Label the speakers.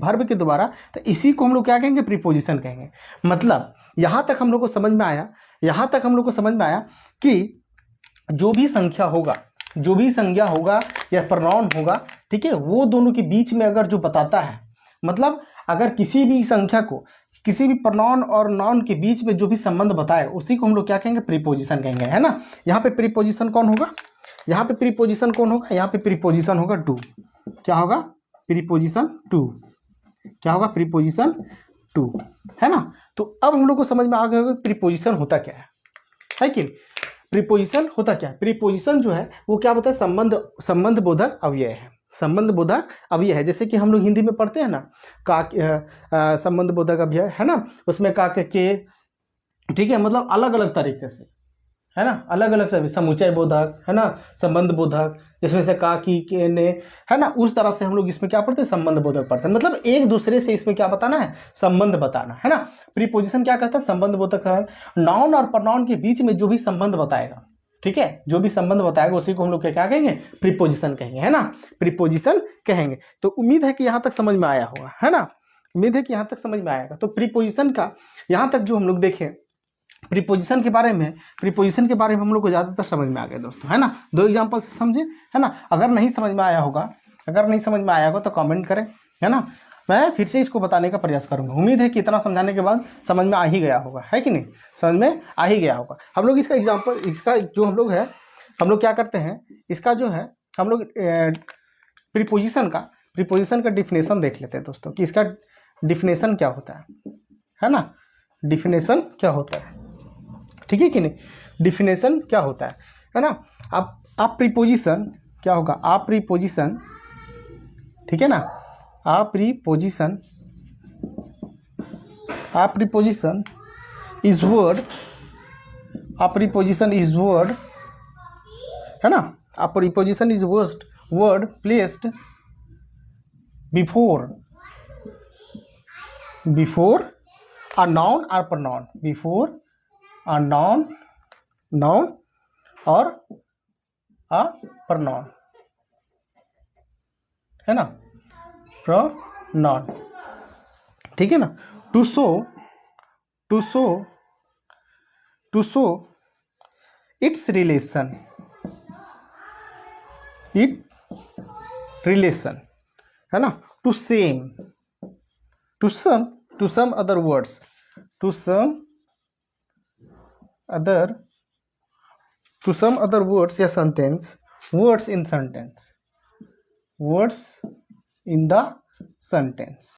Speaker 1: Verb के द्वारा, तो इसी को हम लोग क्या कहेंगे, प्रीपोजिशन कहेंगे। मतलब यहाँ तक हम लोग को समझ में आया, यहाँ तक हम लोग को समझ में आया कि जो भी संख्या होगा, जो भी संज्ञा होगा या प्रोनाउन होगा, ठीक है, वो दोनों के बीच में अगर जो बताता है, मतलब अगर किसी भी संख्या को किसी भी प्रोनाउन और नाउन के बीच में जो भी संबंध बताए, उसी को हम लोग क्या कहेंगे, प्रीपोजिशन कहेंगे, है ना। यहाँ पे प्रीपोजिशन कौन होगा, यहाँ पे प्रीपोजिशन कौन होगा, यहाँ पे प्रीपोजिशन होगा टू। क्या होगा, प्रीपोजिशन टू। क्या होगा, प्रीपोजिशन टू, है ना। तो अब हम लोग को समझ में आ गया प्रीपोजिशन होता क्या है कि प्रीपोजिशन होता क्या है। प्रीपोजिशन जो है वो क्या बताए, संबंध बोधक अव्यय है, संबंध बोधक अव्यय है। जैसे कि हम लोग हिंदी में पढ़ते हैं ना, का संबंध बोधक अव्यय, है ना, उसमें का के, ठीक है, मतलब अलग अलग तरीके से, है ना, अलग अलग से, समुच्चय बोधक, है ना, संबंध बोधक, जिसमें से का, की, के, ने, है ना, उस तरह से हम लोग इसमें क्या पढ़ते हैं, संबंध बोधक पढ़ते हैं। मतलब एक दूसरे से इसमें क्या बताना है, संबंध बताना, है ना। प्रीपोजिशन क्या करता है, संबंध बोधक, नाउन और प्रोनाउन के बीच में जो भी संबंध बताएगा, ठीक है, जो भी संबंध बताएगा उसी को हम लोग क्या कहेंगे, प्रीपोजिशन कहेंगे, है ना, प्रीपोजिशन कहेंगे। तो उम्मीद है कि यहाँ तक समझ में आया होगा, है ना, उम्मीद है कि यहाँ तक समझ में आएगा। तो प्रीपोजिशन का यहाँ तक जो हम लोग देखें, प्रीपोजिशन के बारे में हम लोग को ज़्यादातर समझ में आ गया दोस्तों, है ना। दो एग्जाम्पल से समझे, है ना। अगर नहीं समझ में आया होगा तो कमेंट करें, है ना, मैं फिर से इसको बताने का प्रयास करूंगा। उम्मीद है कि इतना समझाने के बाद समझ में आ ही गया होगा, है कि नहीं, समझ में आ ही गया होगा। हम लोग इसका एग्जाम्पल, इसका जो हम लोग क्या करते हैं, इसका जो है हम लोग प्रीपोजिशन का डिफिनेशन देख लेते हैं दोस्तों, कि इसका डिफिनेशन क्या होता है ना, डिफिनेशन क्या होता है, ठीक है कि नहीं, डिफिनेशन क्या होता है ना। आप प्रीपोजिशन क्या होगा, आप प्रीपोजिशन, ठीक है ना, आप प्रीपोजिशन इज वर्ड, आप प्रीपोजिशन इज वर्ड, है ना, आप preposition is word placed before a noun or pronoun, before a noun or a pronoun, है ना, pronoun, ठीक है ना। to show its relation, है ना, to some other words, to some other words या sentence, words in the sentence,